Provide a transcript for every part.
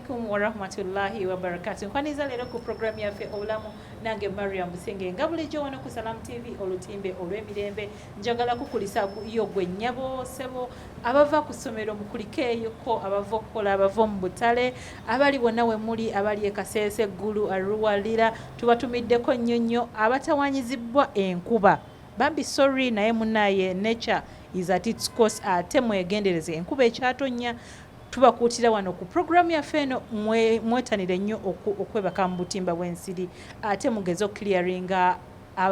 alaikum wa rahmatullahi wa barakatuh. Nkwaniza leero ku programu yaffe obulamu nange Mariam Busenge nga bulijjo wano ku Salam TV olutimbe olw'emirembe njagala kukulisa yo gwe nnyabo sebo abava ku ssomero mukulikeeyo ko abava okukola abava mu butale abali bonna we muli abali e Kasese Eggulu Arua tubatumiddeko nnyonnyo abatawanyizibwa enkuba bambi sorry naye munaye nature is at its course ate mwegendereze enkuba ekyatonya tubakuutira wano ku programu yaffe eno mwetanire nnyo okwebaka mu butimba bw'ensiri ate mugeze okukiliyaringa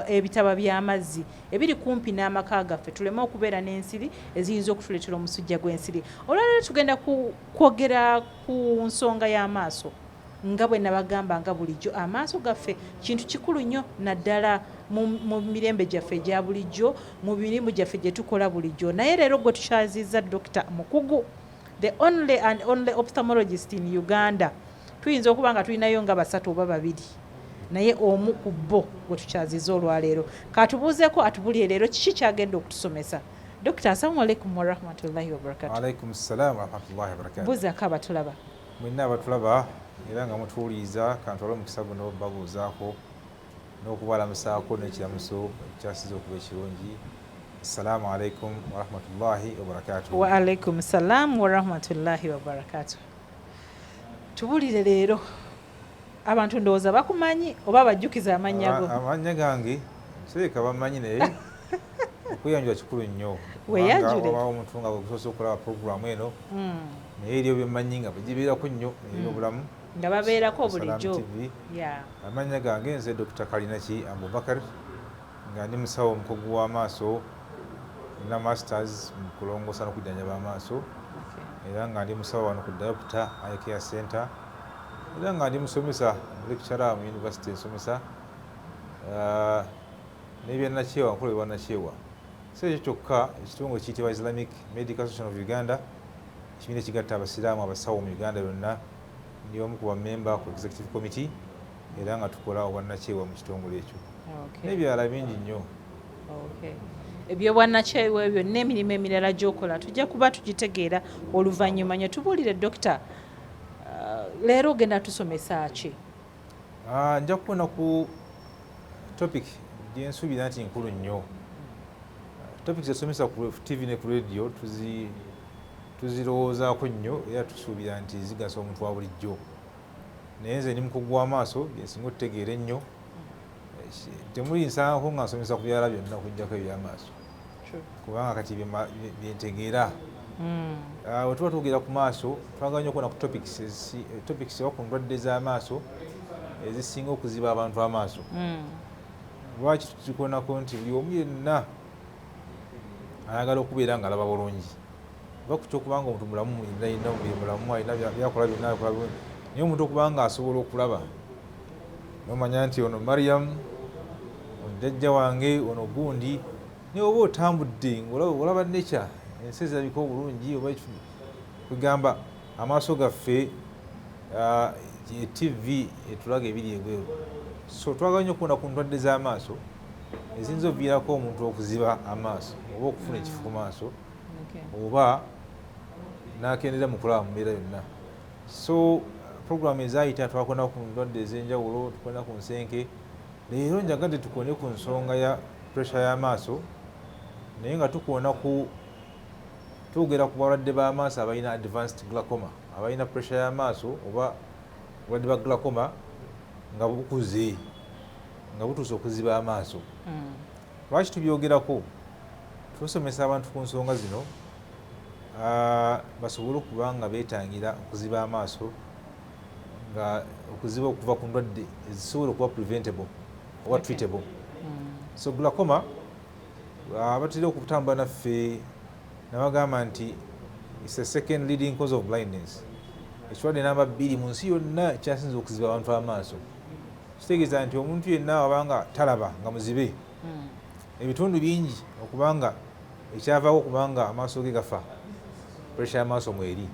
ebitaba by'amazzi ebiri kumpi n'amaka gaffe tuleme okubeera n'ensiri eziyinza okutuleetera omusujja gw'ensiri olwaleero tugenda kwogera ku nsonga y'amaaso nga bwe nabagamba nga bulijjo amaaso gaffe kintu kikulu nnyo naddala mu mirembe gyaffe egya bulijjo mu mirimu gyaffe gye tukola bulijjo naye leero gwe tukyazizza Dr. Mukugu the only and only ophthalmologist in Uganda tuyinza okuba nga tulinayo nga basatu oba babiri naye omu ku bo gwe tukyazizza olwaleero katubuuzeeko atubulire leero kiki kyagenda okutusomesa Dr. Assalamu alaikum wa rahmatullahi wa barakatuh. Alaikum salam wa rahmatullahi wa barakatuh. Buuzaako abatulaba. Mwenna abatulaba era nga mutuwuliriza kantwala omukisa guno babuuzaako n'okubalamusaako n'ekiramuso ekyasize okuba ekirungi. Assalamu alaikum wa rahmatullahi wa barakatuh. Wa alaikum salam wa rahmatullahi wa barakatuh. Tubulire leero abantu ndowooza bakumanyi oba bajjukiza amannya go? Amannya gange nsereka bamanyi naye okweyanjula kikulu nnyo. Weeyanjule. Oba omuntu nga gusoose okulaba puroguramu eno naye eriyo byemanyi nga bigibeerako nnyo ebyobulamu nga babeerako bulijjo. Amannya gange nze Dr. Kalinaki Abubakar nga ndi musawo omukugu w'amaaso na masters mu kulongoosa n'okujjanjaba amaaso era nga ndi musawo wano ku Diopter Eye Care Center era nga ndi musomesa lecturer mu university ensomesa n'ebyannakyewa nkola ebyannakyewa si ekyo kyokka ekitongole kiyitibwa Islamic Medical Association of Uganda ekibiina ekigatta abasiraamu abasawo mu Uganda yonna ndi omu ku bammemba ku executive committee era nga tukola obwannakyewa mu kitongole ekyo n'ebyala bingi nnyo. Ebyobwannakyewa ebyo n'emirimu emirala gy'okola tujja kuba tugitegeera oluvannyuma nyo tubuulire Dokita leero ogenda tusomesa ki? Nja kubona ku topic gyensuubira nti nkulu nnyo. Topic zesomesa ku TV ne ku radio tuzirowoozaako nnyo era tusuubira nti zigasa omuntu wa bulijjo naye nze ndi mukugu w'amaaso byensinga okutegeera ennyo temuli nsanako nga nsomesa ku byala byonna okuggyako ebyamaaso kubanga kati byentegeera. Bwe tuba twogera ku maaso twagala nnyo okubona ku topics oba ku ndwadde z'amaaso ezisinga okuziba abantu amaaso. Lwaki tuzikonako nti buli omu yenna ayagala okubeera nga alaba bulungi oba ku kyokubanga omuntu mulamu yenna omubiri mulamu alina byakola byonna akola bulungi naye omuntu okubanga asobola okulaba nomanya nti ono Mariam ono jjajja wange ono gundi naye oba otambudde ng'olaba nature ensi ezirabika obulungi oba kugamba amaaso gaffe TV etulaga ebiri ebweru so twagala nnyo okubona ku ndwadde z'amaaso eziyinza okuviirako omuntu okuziba amaaso oba okufuna ekifo ku maaso oba n'akendeera mu kulaba mu mbeera yonna. So puroguramu ezayita twakona ku ndwadde ez'enjawulo tukona ku nsenke leero njagadde tukone ku nsonga ya pressure y'amaaso naye nga twogera ku balwadde b'amaaso abalina advanced glaucoma abalina pressure y'amaaso oba obulwadde bwa glaucoma nga bukuze nga butuuse okuziba amaaso. Lwaki tubyogerako? Tusomesa abantu ku nsonga zino basobole okuba nga beetangira okuziba amaaso nga okuziba okuva ku ndwadde ezisobola okuba preventable oba treatable. So glaucoma abatera okutambula naffe nabagamba nti it's the second leading cause of blindness. Ekirwadde namba 2 mu nsi yonna kyasinze okuziba abantu amaaso. Kitegeeza nti omuntu yenna wabanga talaba nga muzibe ebitundu bingi okubanga ekyavaako okubanga amaaso ge gafa pressure y'amaaso mweri.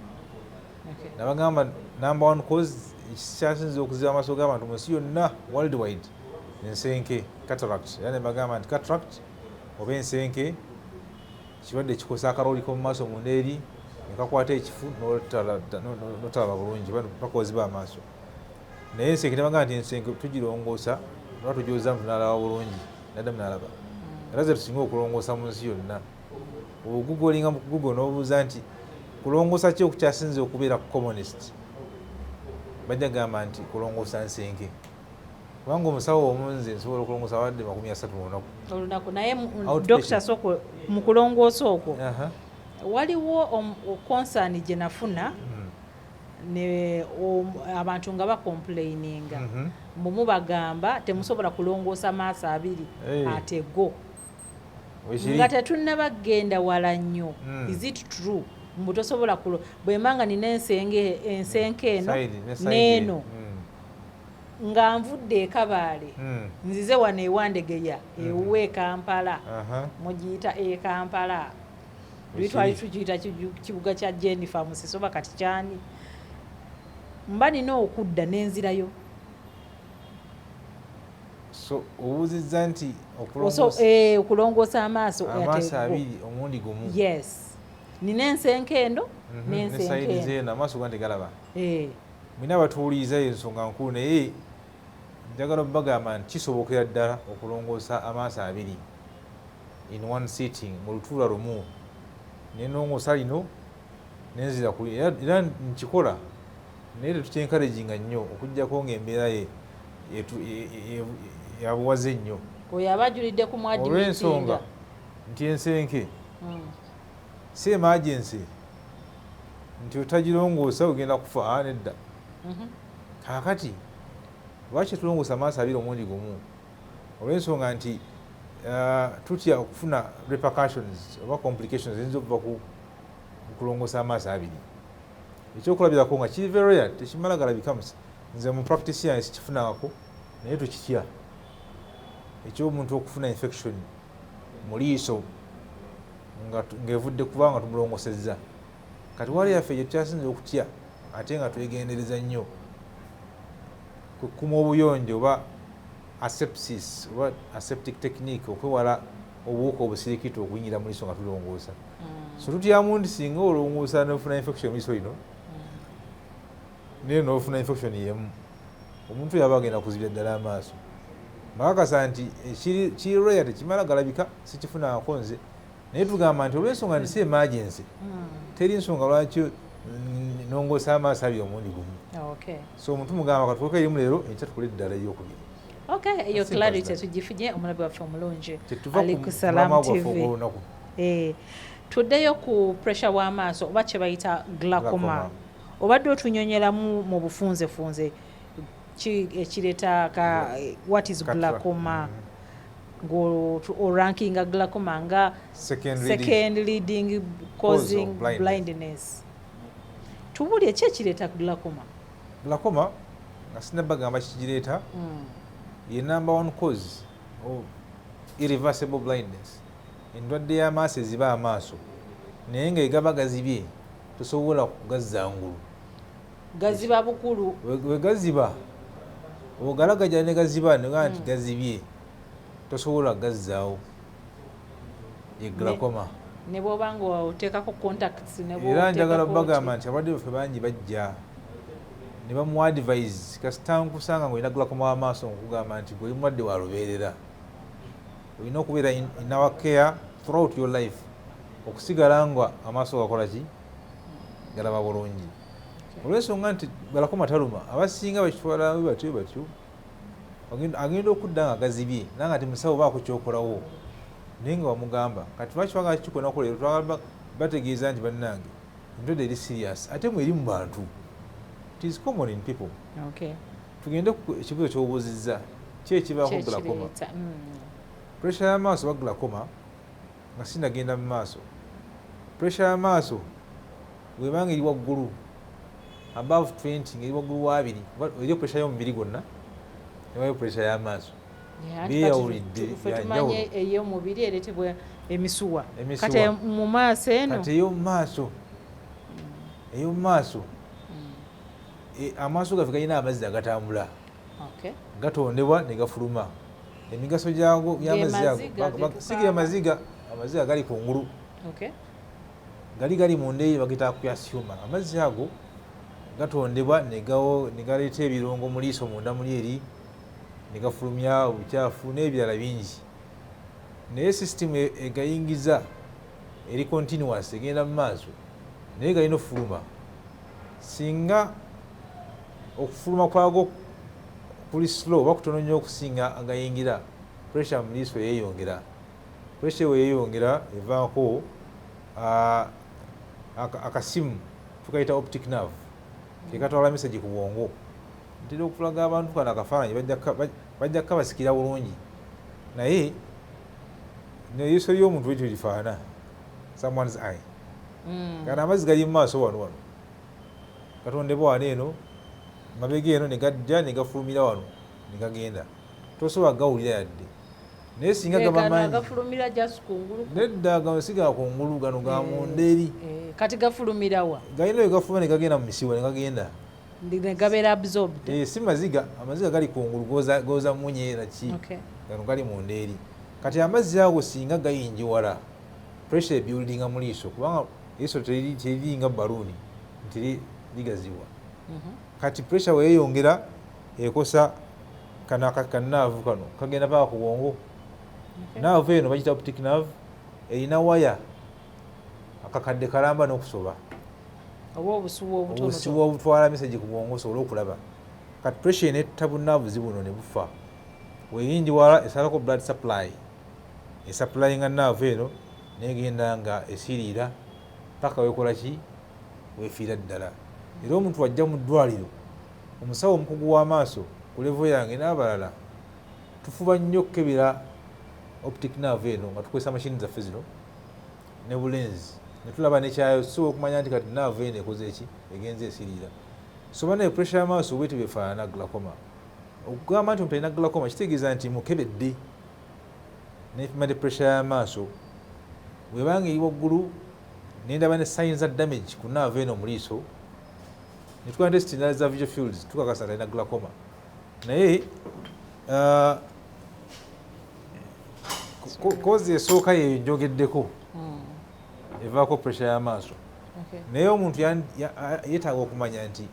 Nabagamba number 1 cause ekyasinze okuziba amaaso g'abantu mu nsi yonna worldwide ensenke cataract era ne bagamba nti cataract oba ensenke kirwadde kikosa akalooli k'omu maaso munda eri nekakwata ekifu notalaba bulungi bakoziba amaaso naye ensenke tebaga nti ensenke tugirongoosa oba tugyoza tunalaba bulungi nadda munalaba era ze tusinga okulongoosa mu nsi yonna ogugolinga mu Google n'obuuza nti kulongoosa ki okukyasinze okubeera commonest bajja gamba nti kulongoosa nsenke kubanga omusawo omunze nsobola okulongoosa awadde 30 mu olunaku naye Dr. Soko mu kulongoosa okwo waliwo concern gye nafuna ne abantu nga bakomplaininga mumu bagamba temusobola kulongoosa maaso abiri ate go nga tetunnabagenda wala nnyo is it true mbu tosobola bwemanga nina ensenke eno n'eno nga nvudde ekabaale nzize wano ewandegeya ewuwe Kampala mugiyita Kampala twali tukiyita kibuga kya Jennifer Musisoba kati kyani mba nina okudda n'enzirayo so obuuzizza nti okulongoosa amaaso abiri omundi gumu yes nina ensenke eno n'ensenke eno amaaso gandi galaba mwina abatuwuliriza ensonga nkulu naye njagala bagamba nti kisobokera ddala okulongoosa amaaso abiri in one sitting mu lutuula lumu nenongoosa lino nenzira kuli era nkikola naye tetukyenkareginga nnyo okuggyako ngaembeera yabuwaze nnyo oyo abajulidde ku mwadimitinga olw'ensonga nti ensenke si emergency nti otagirongoosa ogenda kufa nedda kaakati lwaki tulongoosa amaaso abiri omundi gumu olw'ensonga nti tutya okufuna repercussions oba complications eziyinza okuva ku kulongoosa amaaso abiri ekyokulabirako nga kiri very rare tekimala galabika nze mu practice yange sikifunako naye tukitya ekyomuntu okufuna infection mu liiso ng'evudde kubanga tumulongosezza kati wali yaffe gye tukyasinze okutya ate nga twegendereza nnyo kukuma obuyonjo oba asepsis oba aseptic technique okwewala obuwuka obusirikiti okuyingira mu liiso nga tulongoosa so tutyamu nti singa olongoosa nofuna infection mu liiso lino naye nofuna infection yemu omuntu yaba agenda kuzibya ddala amaaso makakasa nti kiri rare tekimala galabika sikifunako nze naye tugamba nti olw'ensonga nti si emergency teri nsonga lwaki nongoosa amaaso abiri omundi gumu so omuntu mugamba katukoka erimu leero enkya tukole ddala eyokubiri eyo clarity tugifunye omulabi waffe omulungi ali ku Salam TV tuddeyo ku pressure w'amaaso oba kye bayita glaucoma obadde otunyonyeramu mu bufunzefunze ekireeta what is glaucoma ng'orankinga glaucoma nga second leading causing blindness tubulye ki ekireeta glaucoma nga sinabagamba kikireeta ye number one cause of irreversible blindness endwadde y'amaaso eziba amaaso naye nga egaba gazibye tosobola kugazzangulu gaziba bukulu wegaziba ogalagajja ne gaziba negaa nti gazibye tosobola gazzaawo ye glaucoma ne bwoba nga oteekako contacts era njagala bagamba nti abadde baffe bangi bajja ne bamuwa advise kasita nkusanga ng'olina glaucoma w'amaaso nkugamba nti gwe mulwadde wa lubeerera olina okubeera in our care throughout your life okusigala nga amaaso gakola ki galaba bulungi olw'ensonga nti glaucoma taluma abasinga bakitwala batyo agenda okudda nga gazibye nanga ati musawo baako kyokolawo naye nga wamugamba kati lwaki twagala kikikonaku leero twagala bategeeza nti bannange endwadde eri serious ate mweri mu bantu it is common in people tugende ekibuzo kyobuuzizza ki ekibaako glaucoma pressure y'amaaso ba glaucoma nga sinagenda mu maaso pressure y'amaaso bwebanga eri waggulu above 20 ngeri waggulu wa 2 eriyo pressure y'omubiri gwonna newayo pressure y'amaaso byeyawulidde tumanye ey'omubiri ereetebwa emisuwa kati mu maaso eno kati ey'omu maaso amaaso gaffe galina amazzi agatambula gatondebwa ne gafuluma emigaso gyago y'amazzi ago sigira amaziga gali kungulu gali mu ndeeri bagita potassium. Amazzi ago gatondebwa ne galeeta ebirungo mu liiso munda muli eri ne gafulumya obukyafu n'ebirala bingi. Naye sisitimu egayingiza eri continuous egenda mu maaso naye galina okufuluma. Singa okufuluma kwago kuli slow oba kutono nnyo okusinga agayingira, pressure mu liiso yeeyongera. Pressure we yeeyongera evaako akasimu tukayita optic nerve kekatwala message ku bwongo. Ntera okulaga abantu kana akafaananyi bajja kukabasikira bulungi naye neiso ly'omuntu bwetyo lifaana someone's eye. Kana amazzi gali mu maaso wano gatondebwa wano eno mabega eno ne gajja ne gafulumira wano ne gagenda, tosobola gawulira yadde. Naye singa gaba mangi gafulumira just kungulu nedda gasiga kungulu gano ga munda eri kati gafulumira wa galina we gafuluma ne gagenda mu misiwa ne gagenda ne gabeera absorbed. Si amaziga gali kungulu goza munyeera ki gano gali munda eri. Kati amazzi ago singa gayinjiwala pressure ebuildinga mu liiso kubanga liiso teriri nga baluuni nti ligaziwa. Kati pressure weeyongera ekosa kanaavu kano kagenda paka ku bwongo. Naavu eno bagita optic nerve erina waya akakadde kalamba n'okusoba obusuwa obutwala message ku bwongo osobole okulaba. Kati pressure netta bunaavuzi buno ne bufa. Weyinjiwala esalako blood supply esupplyinga naavu eno negenda nga esiriira paka wekola ki wefiira ddala. Era omuntu wajja mu ddwaliro omusawo omukugu w'amaaso ku levo yange n'abalala tufuba nnyo okukebera optic nerve eno nga tukozesa mashini zaffe zino ne bulenzi ne tulaba nekyayo tusobola okumanya nti kati nerve eno ekoze eki egenze esiriira. Soba naye pressure y'amaaso bwetyo befaanana glaucoma. Okugamba nti omuntu alina glaucoma kitegeeza nti mukebedde nepima ne pressure y'amaaso bwebanga eri waggulu nendaba ne signs za damage ku nerve eno mu liiso ne tukola test endala za visual fields tukakasa nti alina glaucoma. Naye kozi esooka yeyo njogeddeko evaako pressure y'amaaso. Naye omuntu yeetaaga okumanya nti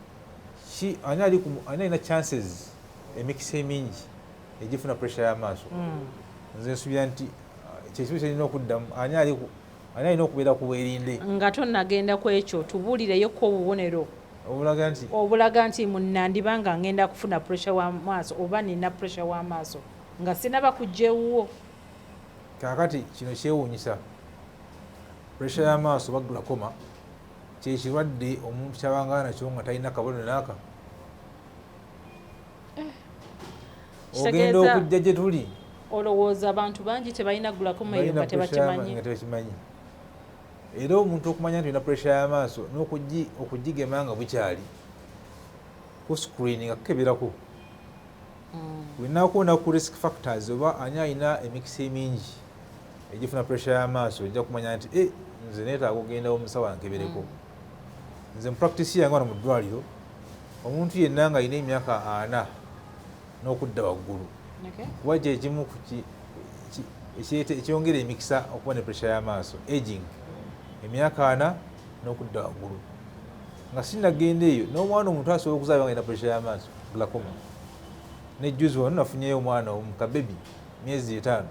ani alina chances emikisa emingi egifuna pressure y'amaaso. Nze nsubira nti kyekibu kyalina okuddamu ani alina okubeera ku bwerinde. Nga tonnagenda ku ekyo tubuulireyo-ko obubonero obulaga nti munnandiba nga ngenda kufuna pressure w'amaaso oba nina pressure w'amaaso nga sinaba kujjewuwo. Kaakati kino kyewuunyisa. Pressure y'amaaso oba glaucoma kyekirwadde omuntu kyabanga nakyo nga talina kabonero n'aka. Ogenda okujja gye tuli olowooza abantu bangi tebalina glaucoma eyo nga tebakimanyi. Era omuntu okumanya nti olina pressure y'amaaso n'okugigema nga bukyali ku screen nga kukeberako olinakuwona ku risk factors oba ani alina emikisa emingi egifuna pressure y'amaaso ojja kumanya nti nze neetaaga okugenda omusawo ankebereko. Nze mu practice yange wano mu ddwaliro omuntu yenna nga alina emyaka 4 n'okudda waggulu kuba kyekimu ekyongera emikisa okuba ne pressure y'amaaso aging. Emyaka 4 n'okudda waggulu nga sinagenda eyo n'omwana omuntu asobola okuzaala nga alina pressure y'amaaso glaucoma. Nejjuzi wano nafunyeyo omwana omukabebi myezi 5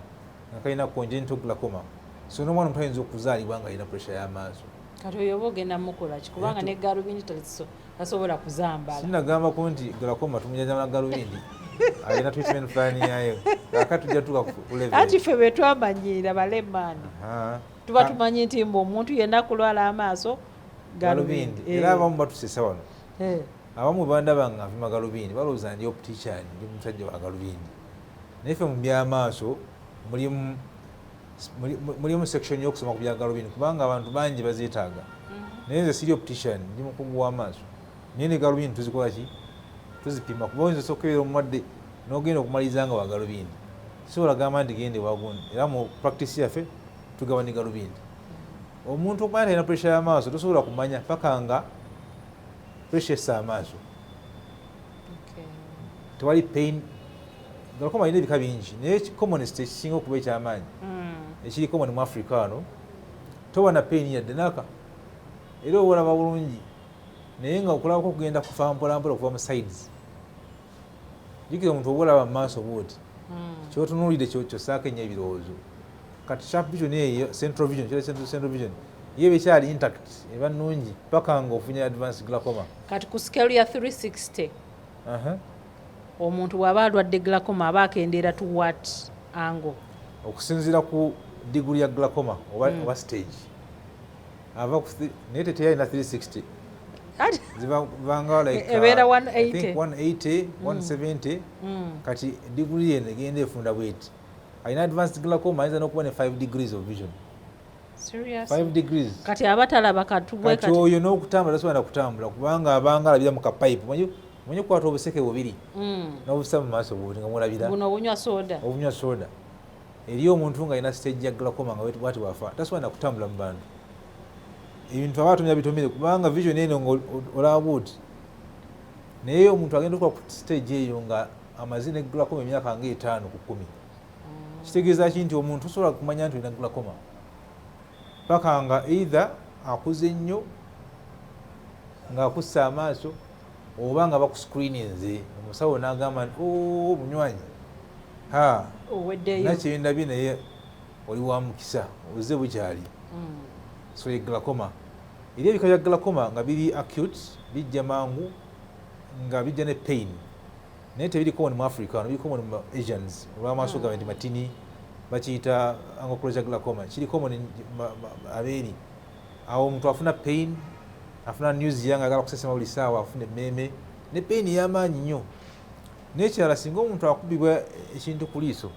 nga kalina congenital glaucoma. So n'omwana omuntu ayinza okuzaalibwa nga alina pressure y'amaaso. Kati oyo oba ogenda mukola ki kubanga ne galubindi tasobola kuzambala. Sinagambako nti glaucoma tumujanjaba na galubindi alina treatment plan yayo kakati tujja tuka ku level. Ati ffe bwe twamanyira balemaani tuba tumanyi nti omuntu yenna kulwala amaaso galubindi. Era abamu batusesa wano abamu bandaba nga nfima galubindi balowooza ndi optician ndi musajja wa galubindi. Naye ffe mu by'amaaso mulimu section y'okusoma ku bya galubindi kubanga abantu bangi bazeetaaga. Naye nze siri optician ndi mukugu w'amaaso naye ne galubindi tuzikola ki tuzipima kuba oyinza okukebera omulwadde n'ogenda okumaliriza nga wa galubindi. Sobola gamba nti gende wagundi. Era mu practice yaffe tugaba ne galubindi. Omuntu okumanya talina pressure y'amaaso tosobola kumanya paka nga pressure essa amaaso. Tewali pain. Glaucoma alina ebika bingi naye commonest ekisinga okuba ekyamaanyi ekiri common mu Africa wano toba na pain yadde n'aka era olaba bulungi naye nga okulabako kugenda kufa mpolampola okuva mu sides jikira omuntu oba olaba mu maaso bwoti kyotunuulire kyossaako ennyo ebirowoozo kati sharp vision eyo central vision ye bekyali intact eba nnungi paka nga ofunye advanced glaucoma kati ku scale ya 360 omuntu bw'aba alwadde glaucoma aba akendeera to what angle okusinziira ku diguli ya glaucoma oba stage ava naye teteyalina 360 zibanga like ebeera 180 170 kati diguli yene egenda efunda bweti alina advanced glaucoma ayinza n'okuba ne 5 degrees of vision. Serious? 5 degrees kati abatalaba katubwe kati oyo n'okutambula tasobola kutambula kubanga abanga alabira mu kapipe manyi kukwata obuseke bubiri n'obusa mu maaso bwoti nga mulabira buno obunywa soda eri omuntu nga alina stage ya glaucoma nga bwati bwafa tasobola na kutambula mu bantu ebintu abatumya bitumire kubanga vision eno olaba bwoti naye omuntu agenda okuba ku stage eyo nga amazina glaucoma emyaka nga 5 ku 10 kitegeeza ki nti omuntu osobola kumanya nti olina glaucoma paka nga either akuze nnyo ng'akussa amaaso oba nga bakuscreeninze omusawo n'agamba nti munywanyi nakyendabye naye oli wa mukisa ozze bukyali so ye glaucoma eri ebika bya glaucoma nga biri acute bijja mangu nga bijja ne pain naye tebiri common mu Africa no biri common mu Asians olw'amaaso gabe nti matini bakiyita ankylosing glaucoma kiri common abeeri awo omuntu afuna pain afuna nausea nga agala kusesema buli ssaawa afuna emmeeme ne pain y'amaanyi nnyo n'ekirala singa omuntu akubibwa ekintu ku liiso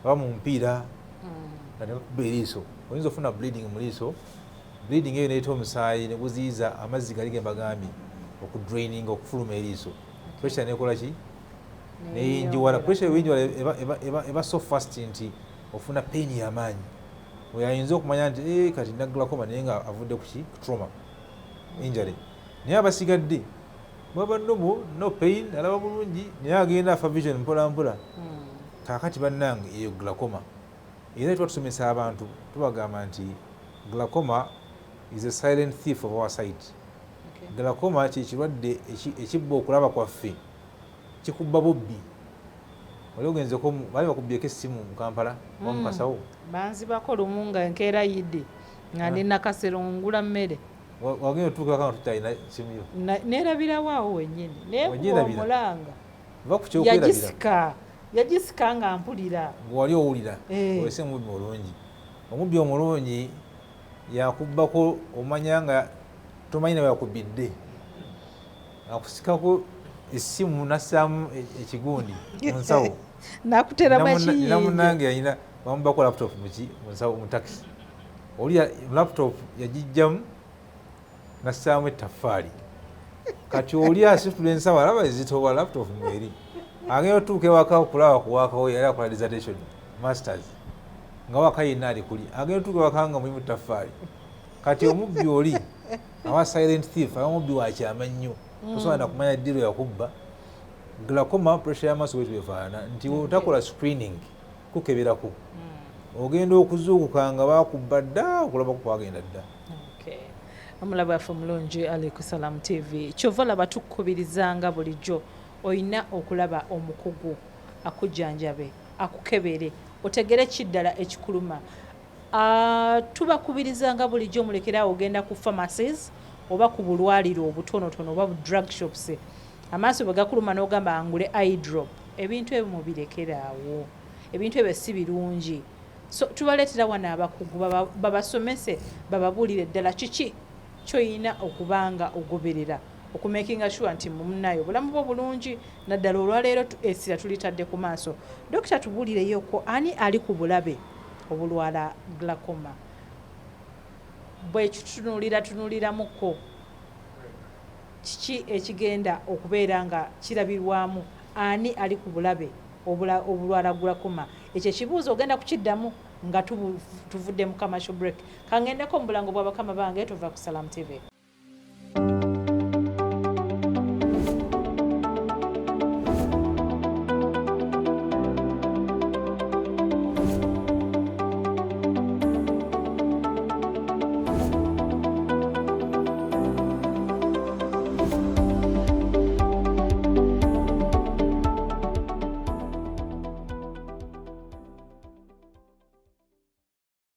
oba mu mupiira nga nekukuba eriiso oyinza ofuna bleeding mu liiso bleeding eyo neeta omusaayi ne guziyiza amazzi gali gembagambye okudraining okufuluma eriiso pressure nekola ki neyinjiwala pressure eyinjiwala eba so fast nti ofuna pain y'amaanyi oyo ayinza okumanya nti kati nina glaucoma naye nga avudde ku trauma injury naye abasigadde baba no pain alaba bulungi naye agenda afa vision mpolampola kakati bannange eyo glaucoma era tuba tusomesa abantu tubagamba nti glaucoma is a silent thief of our sight. Glaucoma kyekirwadde ekibba okulaba kwaffe kikubba bubbi oli ogenzeko bali bakubyeko essimu mu Kampala oba mu Kasawo banzibako lumu nga enkeera yidde nga ndi nakasero ngula mmere wagenda otuuka kanga tutalina simu yo neerabirawo awo wennyini naye omulanga yagisika nga mpulira wali owulira olese omubbi mulungi omubbi omulungi yakubbako omanya nga tomanyi nawe yakubidde akusikako essimu nassaamu ekigundi mu nsawo namunange yalina bamubako laptop munsawo mu taxi oli laptop yagijjamu nassaamu ettaffaali kati oli asitula ensawo alaba ezitoba laptop mweri agenda otuuka ewaka okulaba kuwaakawo yali akola dissertation masters nga waka yenna ali kuli agenda otuuka ewaka nga mulimu ttaffaali kati omubbi oli awa silent thief aba mubbi wakyama nnyo osobola nakumanya ddiro yakubba glaucoma pressure y'amaaso bwetu efaanana nti otakola screening kukeberako ogenda okuzuukuka nga bakubba dda okulabaku kwagenda dda. Omulaba waffe omulungi ali ku Salam TV kyova laba tukkubirizanga bulijjo oyina okulaba omukugu akujjanjabe akukebere otegere kiddala ekikuluma. Tubakubirizanga bulijjo mulekerawo ogenda ku pharmacies oba ku bulwaliro obutonotono oba bu drug shops amaaso bwe gakuluma n'ogamba angule eye drop ebintu ebyo mubirekeraawo ebintu ebyo si birungi. So tubaleetera wano abakugu babasomese bababuulire ddala kiki kyoyina okubanga ogoberera okumakinga sure nti munnayo obulamu bwo bulungi naddala olwaleero essira tulitadde ku maaso. Dokita tubuulireyo ko ani ali ku bulabe obulwala glaucoma bwekitunuuliramuko kiki ekigenda okubeera nga kirabirwamu ani ali ku bulabe obulwala glaucoma ekyo ekibuuzo ogenda kukiddamu nga tuvudde mu commercial break kangendeko mu bulango bw'abakama bange tuva ku Salam TV.